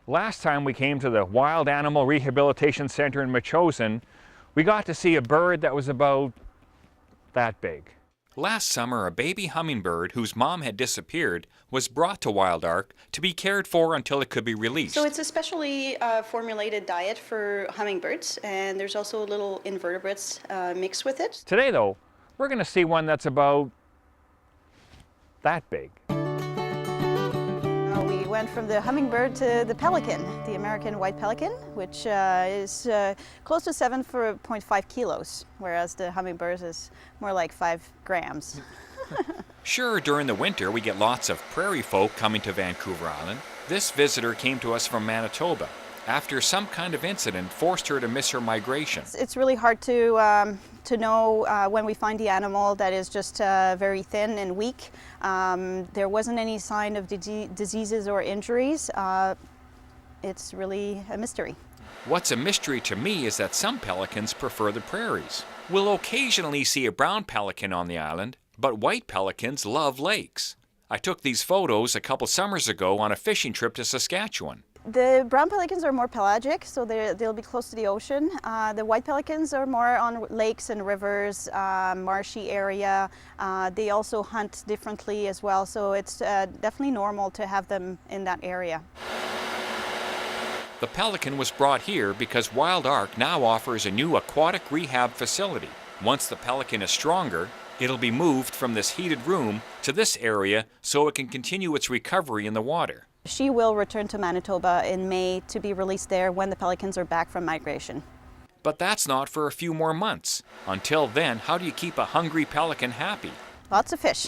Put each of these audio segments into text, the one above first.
Last time we came to the Wild Animal Rehabilitation Center in Metchosin, we got to see a bird that was about that big. Last summer, a baby hummingbird whose mom had disappeared was brought to WildARC to be cared for until it could be released. So it's a specially formulated diet for hummingbirds, and there's also little invertebrates mixed with it. Today though, we're going to see one that's about that big. We went from the hummingbird to the pelican, the American white pelican, which is close to 7.5 kilos, whereas the hummingbird is more like 5 grams. Sure, during the winter we get lots of prairie folk coming to Vancouver Island. This visitor came to us from Manitoba after some kind of incident forced her to miss her migration. It's really hard to know when we find the animal that is just very thin and weak. There wasn't any sign of diseases or injuries. It's really a mystery. What's a mystery to me is that some pelicans prefer the prairies. We'll occasionally see a brown pelican on the island, but white pelicans love lakes. I took these photos a couple summers ago on a fishing trip to Saskatchewan. The brown pelicans are more pelagic, so they'll be close to the ocean. The white pelicans are more on lakes and rivers, marshy area. They also hunt differently as well, so it's definitely normal to have them in that area. The pelican was brought here because WildARC now offers a new aquatic rehab facility. Once the pelican is stronger, it'll be moved from this heated room to this area so it can continue its recovery in the water. She will return to Manitoba in May to be released there when the pelicans are back from migration. But that's not for a few more months. Until then, how do you keep a hungry pelican happy? Lots of fish.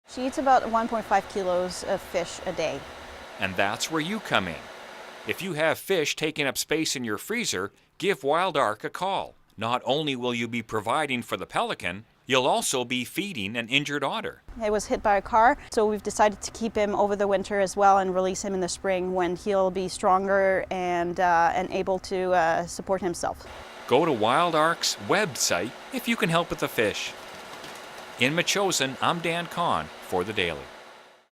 She eats about 1.5 kilos of fish a day. And that's where you come in. If you have fish taking up space in your freezer, give WildARC a call. Not only will you be providing for the pelican, you'll also be feeding an injured otter. He was hit by a car, so we've decided to keep him over the winter as well and release him in the spring when he'll be stronger and able to support himself. Go to WildARC's website if you can help with the fish. In Metchosin, I'm Dan Kahan for The Daily.